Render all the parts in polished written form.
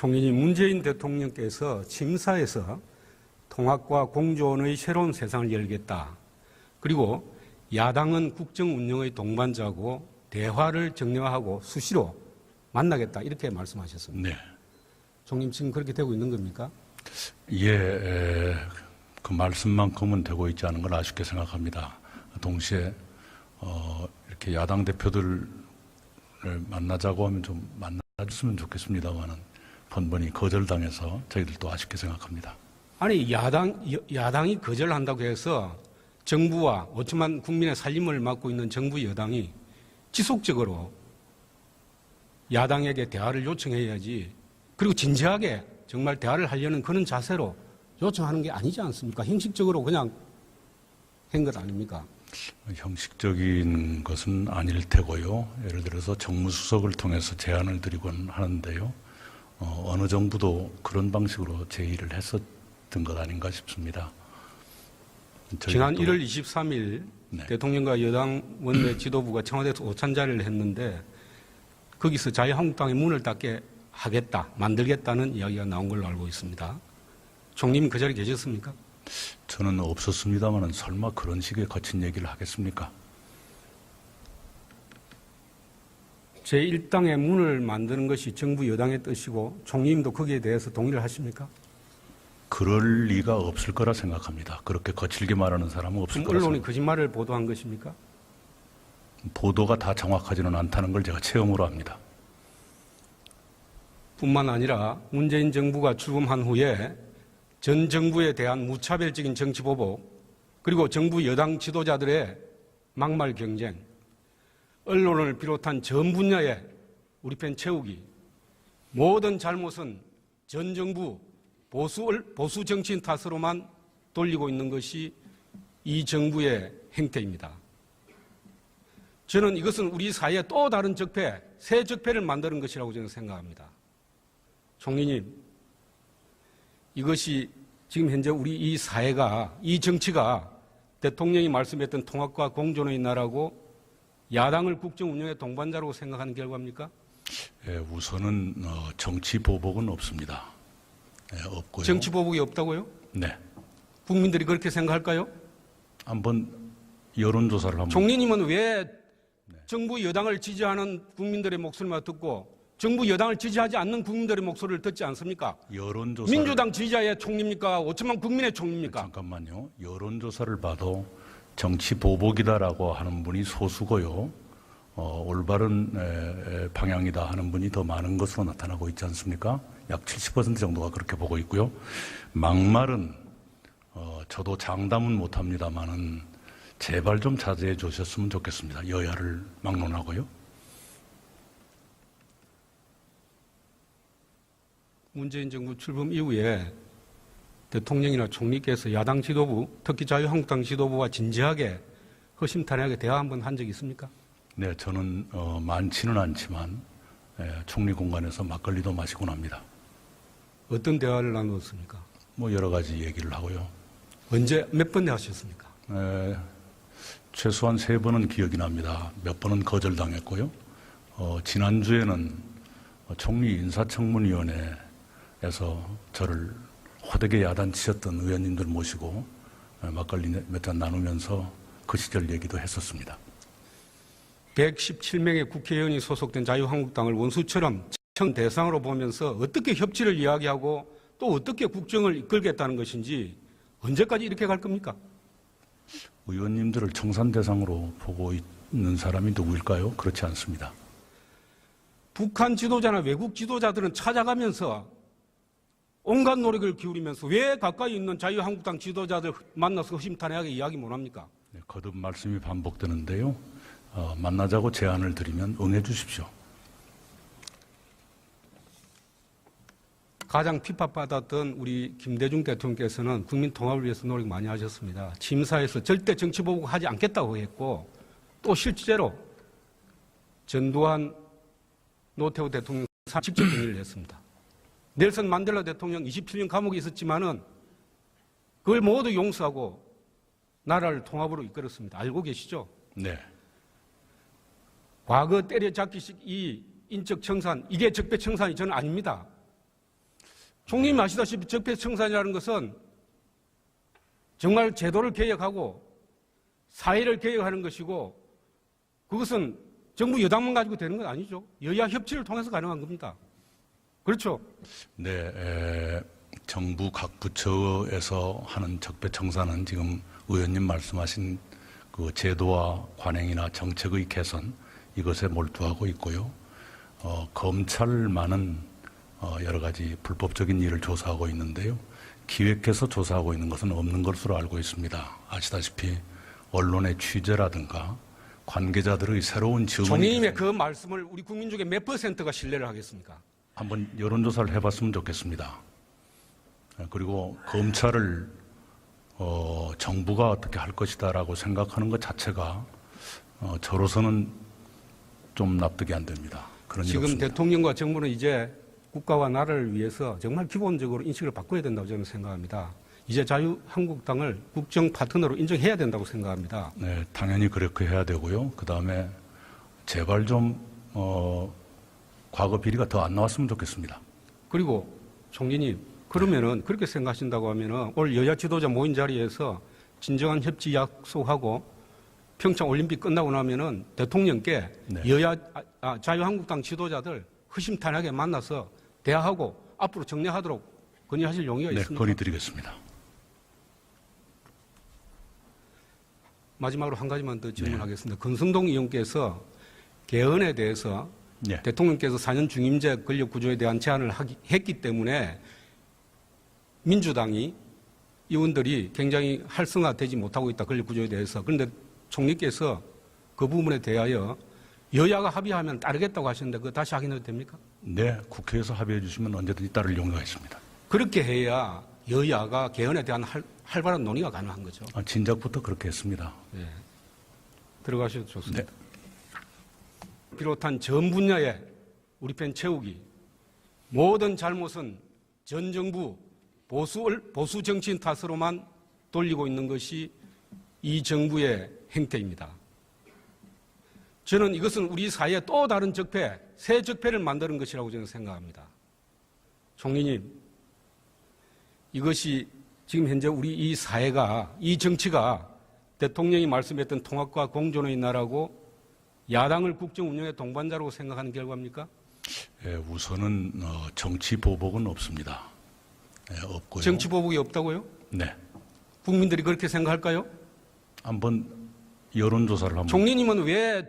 총리님, 문재인 대통령께서 침사에서 통합과 공존의 새로운 세상을 열겠다. 그리고 야당은 국정 운영의 동반자고 대화를 정례화하고 수시로 만나겠다. 이렇게 말씀하셨습니다. 네. 총리님, 지금 그렇게 되고 있는 겁니까? 예, 그 말씀만큼은 되고 있지 않은 걸 아쉽게 생각합니다. 동시에 이렇게 야당 대표들을 만나자고 하면 좀 만나줬으면 좋겠습니다만은 번번이 거절당해서 저희들도 아쉽게 생각합니다. 아니, 야당이 거절한다고 해서 정부와 5천만 국민의 살림을 맡고 있는 정부 여당이 지속적으로 야당에게 대화를 요청해야지, 그리고 진지하게 정말 대화를 하려는 그런 자세로 요청하는 게 아니지 않습니까? 형식적으로 그냥 한 것 아닙니까? 형식적인 것은 아닐 테고요. 예를 들어서 정무수석을 통해서 제안을 드리곤 하는데요. 어느 정부도 그런 방식으로 제의를 했었던 것 아닌가 싶습니다. 지난 1월 23일 네. 대통령과 여당 원내 지도부가 청와대에서 오찬자리를 했는데 거기서 자유한국당의 문을 닫게 하겠다, 만들겠다는 이야기가 나온 걸로 알고 있습니다. 총리님 그 자리에 계셨습니까? 저는 없었습니다만은 설마 그런 식의 거친 얘기를 하겠습니까? 제1당의 문을 만드는 것이 정부 여당의 뜻이고 총리님도 거기에 대해서 동의를 하십니까? 그럴 리가 없을 거라 생각합니다. 그렇게 거칠게 말하는 사람은 없을 거라 언론이 생각합니다. 거짓말을 보도한 것입니까? 보도가 다 정확하지는 않다는 걸 제가 체험으로 압니다. 뿐만 아니라 문재인 정부가 출범한 후에 전 정부에 대한 무차별적인 정치 보복, 그리고 정부 여당 지도자들의 막말 경쟁, 언론을 비롯한 전 분야의 우리 편 채우기, 모든 잘못은 전 정부 보수 정치인 탓으로만 돌리고 있는 것이 이 정부의 행태입니다. 저는 이것은 우리 사회에 또 다른 적폐, 새 적폐를 만드는 것이라고 저는 생각합니다. 총리님, 이것이 지금 현재 우리 이 사회가, 이 정치가 대통령이 말씀했던 통합과 공존의 나라고 야당을 국정 운영의 동반자로 생각하는 결과입니까? 예, 우선은 정치 보복은 없습니다. 예, 없고요. 정치 보복이 없다고요? 네. 국민들이 그렇게 생각할까요? 한번 여론조사를 한번. 총리님은 왜 정부 여당을 지지하는 국민들의 목소리만 듣고 정부 여당을 지지하지 않는 국민들의 목소리를 듣지 않습니까? 여론조사. 민주당 지지자의 총리입니까? 5천만 국민의 총리입니까? 잠깐만요. 여론조사를 봐도 정치 보복이다라고 하는 분이 소수고요. 올바른 방향이다 하는 분이 더 많은 것으로 나타나고 있지 않습니까? 약 70% 정도가 그렇게 보고 있고요. 막말은 저도 장담은 못합니다만은 제발 좀 자제해 주셨으면 좋겠습니다. 여야를 막론하고요. 문재인 정부 출범 이후에 대통령이나 총리께서 야당 지도부, 특히 자유한국당 지도부와 진지하게 허심탄회하게 대화 한번 한 적이 있습니까? 네, 저는 많지는 않지만 총리 공간에서 막걸리도 마시곤 합니다. 어떤 대화를 나누었습니까? 뭐 여러 가지 얘기를 하고요. 언제 몇 번 하셨습니까? 최소한 3번은 기억이 납니다. 몇 번은 거절당했고요. 지난주에는 총리 인사청문위원회에서 저를 호되게 야단치셨던 의원님들 모시고 막걸리 몇 잔 나누면서 그 시절 얘기도 했었습니다. 117명의 국회의원이 소속된 자유한국당을 원수처럼 청 대상으로 보면서 어떻게 협치를 이야기하고 또 어떻게 국정을 이끌겠다는 것인지 언제까지 이렇게 갈 겁니까? 의원님들을 청산 대상으로 보고 있는 사람이 누구일까요? 그렇지 않습니다. 북한 지도자나 외국 지도자들은 찾아가면서 온갖 노력을 기울이면서 왜 가까이 있는 자유한국당 지도자들 만나서 허심탄회하게 이야기 못합니까? 네, 거듭 말씀이 반복되는데요. 만나자고 제안을 드리면 응해 주십시오. 가장 핍박받았던 우리 김대중 대통령께서는 국민 통합을 위해서 노력 많이 하셨습니다. 침사에서 절대 정치 보복하지 않겠다고 했고 또 실제로 전두환 노태우 대통령 직접 동의를 했습니다. 넬슨 만델라 대통령 27년 감옥에 있었지만은 그걸 모두 용서하고 나라를 통합으로 이끌었습니다. 알고 계시죠? 네. 과거 때려잡기식 이 인적 청산, 이게 적폐 청산이 저는 아닙니다. 총리님 아시다시피 적폐청산이라는 것은 정말 제도를 개혁하고 사회를 개혁하는 것이고 그것은 정부 여당만 가지고 되는 건 아니죠. 여야 협치를 통해서 가능한 겁니다. 그렇죠? 네, 정부 각 부처에서 하는 적폐청산은 지금 의원님 말씀하신 그 제도와 관행이나 정책의 개선 이것에 몰두하고 있고요. 검찰만은 여러 가지 불법적인 일을 조사하고 있는데요. 기획해서 조사하고 있는 것은 없는 것으로 알고 있습니다. 아시다시피 언론의 취재라든가 관계자들의 새로운 증언이 총리님의 그 말씀을 우리 국민 중에 몇 %가 신뢰를 하겠습니까? 한번 여론조사를 해봤으면 좋겠습니다. 그리고 검찰을 정부가 어떻게 할 것이다라고 생각하는 것 자체가 저로서는 좀 납득이 안 됩니다. 그런 일 지금 없습니다. 대통령과 정부는 이제 국가와 나라를 위해서 정말 기본적으로 인식을 바꿔야 된다고 저는 생각합니다. 이제 자유한국당을 국정 파트너로 인정해야 된다고 생각합니다. 네, 당연히 그렇게 해야 되고요. 그 다음에 제발 좀 과거 비리가 더 안 나왔으면 좋겠습니다. 그리고 총리님, 그러면은 그렇게 생각하신다고 하면은 올 여야 지도자 모인 자리에서 진정한 협치 약속하고 평창 올림픽 끝나고 나면은 대통령께 네. 자유한국당 지도자들 허심탄회하게 만나서 대화하고 앞으로 정리하도록 건의하실 용의가 네, 있습니까? 건의드리겠습니다. 마지막으로 한 가지만 더 질문하겠습니다. 권성동 의원께서 개헌에 대해서 네. 대통령께서 4년 중임제 권력 구조에 대한 제안을 했기 때문에 민주당이 의원들이 굉장히 활성화되지 못하고 있다. 권력 구조에 대해서. 그런데 총리께서 그 부분에 대하여 여야가 합의하면 따르겠다고 하셨는데 그거 다시 확인해도 됩니까? 네, 국회에서 합의해 주시면 언제든지 따를 용의가 있습니다. 그렇게 해야 여야가 개헌에 대한 활발한 논의가 가능한 거죠. 진작부터 그렇게 했습니다. 네. 들어가셔도 좋습니다. 네. 비롯한 전 분야의 우리 편 채우기. 모든 잘못은 전 정부 보수 정치인 탓으로만 돌리고 있는 것이 이 정부의 행태입니다. 저는 이것은 우리 사회의 또 다른 적폐, 새 적폐를 만드는 것이라고 저는 생각합니다. 총리님, 이것이 지금 현재 우리 이 사회가, 이 정치가 대통령이 말씀했던 통합과 공존의 나라고 야당을 국정 운영의 동반자라고 생각하는 결과입니까? 예, 우선은 정치 보복은 없습니다. 없고요. 정치 보복이 없다고요? 네. 국민들이 그렇게 생각할까요? 한번 여론조사를 한번. 총리님은 왜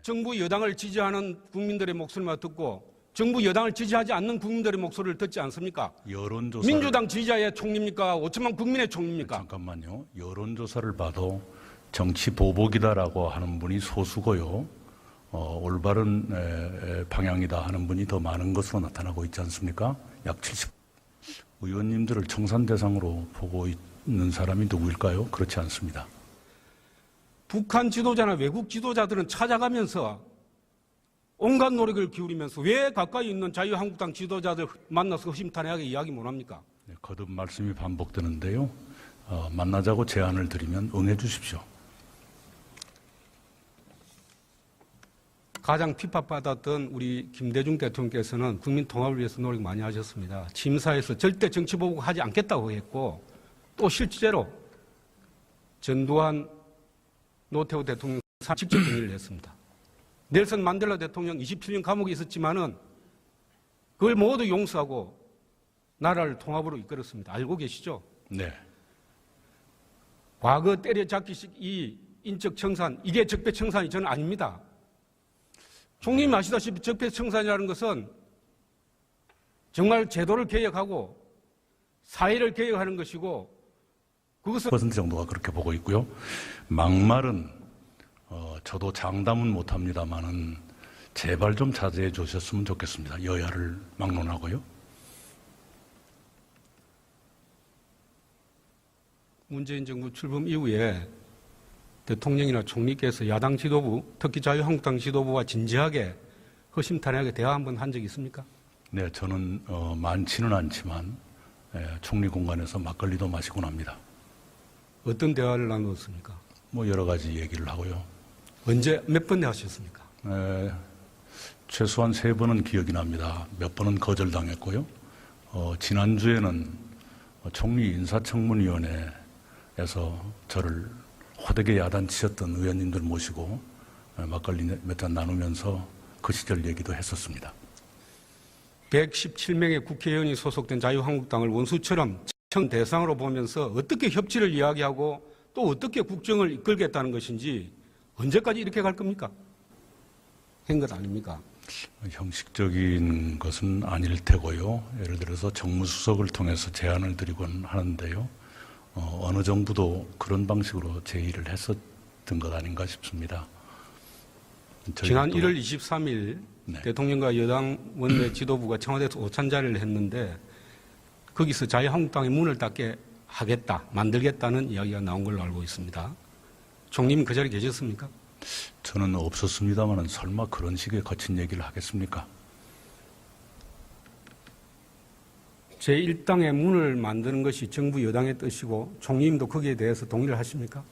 정부 여당을 지지하는 국민들의 목소리만 듣고 정부 여당을 지지하지 않는 국민들의 목소리를 듣지 않습니까? 여론조사. 민주당 지지자의 총리입니까? 5천만 국민의 총리입니까? 잠깐만요. 여론조사를 봐도 정치 보복이다라고 하는 분이 소수고요. 올바른 방향이다 하는 분이 더 많은 것으로 나타나고 있지 않습니까? 약 70. 의원님들을 청산 대상으로 보고 있는 사람이 누구일까요? 그렇지 않습니다. 북한 지도자나 외국 지도자들은 찾아가면서 온갖 노력을 기울이면서 왜 가까이 있는 자유한국당 지도자들 만나서 허심탄회하게 이야기 못합니까? 네, 거듭 말씀이 반복되는데요. 만나자고 제안을 드리면 응해 주십시오. 가장 핍박받았던 우리 김대중 대통령께서는 국민 통합을 위해서 노력 많이 하셨습니다. 취임사에서 절대 정치 보복하지 않겠다고 했고 또 실제로 전두환 노태우 대통령 직접 건의를 했습니다. 넬슨 만델라 대통령 27년 감옥에 있었지만은 그걸 모두 용서하고 나라를 통합으로 이끌었습니다. 알고 계시죠? 네. 과거 때려잡기식 이 인적 청산, 이게 적폐 청산이 저는 아닙니다. 총리님 아시다시피 적폐 청산이라는 것은 정말 제도를 개혁하고 사회를 개혁하는 것이고 그것은 10% 정도가 그렇게 보고 있고요. 막말은 저도 장담은 못합니다만은 제발 좀 자제해 주셨으면 좋겠습니다. 여야를 막론하고요. 문재인 정부 출범 이후에 대통령이나 총리께서 야당 지도부, 특히 자유한국당 지도부와 진지하게 허심탄회하게 대화 한번 한 적이 있습니까? 네, 저는 많지는 않지만 총리 공간에서 막걸리도 마시곤 합니다. 어떤 대화를 나누었습니까? 뭐 여러 가지 얘기를 하고요. 언제 몇 번 하셨습니까? 최소한 3번은 기억이 납니다. 몇 번은 거절당했고요. 지난주에는 총리 인사청문위원회에서 저를 호되게 야단치셨던 의원님들 모시고 막걸리 몇 잔 나누면서 그 시절 얘기도 했었습니다. 117명의 국회의원이 소속된 자유한국당을 원수처럼 청 대상으로 보면서 어떻게 협치를 이야기하고 또 어떻게 국정을 이끌겠다는 것인지 언제까지 이렇게 갈 겁니까? 한 것 아닙니까? 형식적인 것은 아닐 테고요. 예를 들어서 정무수석을 통해서 제안을 드리곤 하는데요. 어느 정부도 그런 방식으로 제의를 했었던 것 아닌가 싶습니다. 지난 1월 23일 네. 대통령과 여당 원내 지도부가 청와대에서 오찬자리를 했는데 거기서 자유한국당의 문을 닫게 하겠다, 만들겠다는 이야기가 나온 걸로 알고 있습니다. 총리님 그 자리에 계셨습니까? 저는 없었습니다만 설마 그런 식의 거친 얘기를 하겠습니까? 제1당의 문을 만드는 것이 정부 여당의 뜻이고 총리님도 거기에 대해서 동의를 하십니까?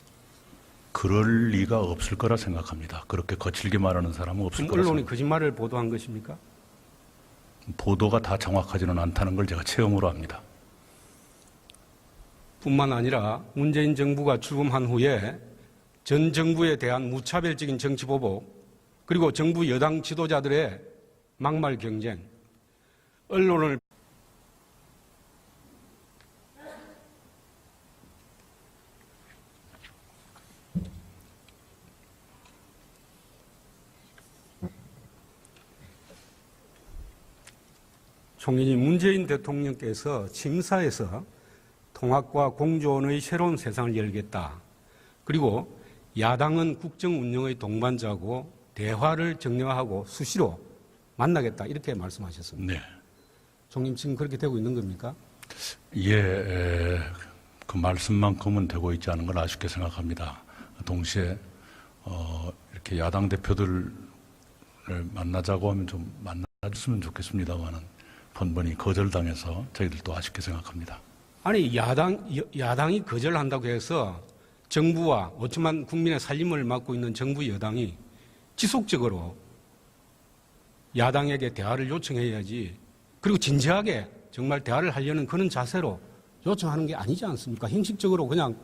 그럴 리가 없을 거라 생각합니다. 그렇게 거칠게 말하는 사람은 없을 그럼 거라 언론이 생각합니다. 거짓말을 보도한 것입니까? 보도가 다 정확하지는 않다는 걸 제가 체험으로 압니다. 뿐만 아니라 문재인 정부가 출범한 후에 전 정부에 대한 무차별적인 정치 보복, 그리고 정부 여당 지도자들의 막말 경쟁, 언론을 총리님, 문재인 대통령께서 침사에서 통합과 공조원의 새로운 세상을 열겠다. 그리고 야당은 국정 운영의 동반자고 대화를 정량하고 수시로 만나겠다. 이렇게 말씀하셨습니다. 네. 총리님, 지금 그렇게 되고 있는 겁니까? 예, 그 말씀만큼은 되고 있지 않은 걸 아쉽게 생각합니다. 동시에 이렇게 야당 대표들을 만나자고 하면 좀 만나줬으면 좋겠습니다만은 번번이 거절당해서 저희들도 아쉽게 생각합니다. 아니, 야당이 거절한다고 해서 정부와 5천만 국민의 살림을 맡고 있는 정부 여당이 지속적으로 야당에게 대화를 요청해야지, 그리고 진지하게 정말 대화를 하려는 그런 자세로 요청하는 게 아니지 않습니까? 형식적으로 그냥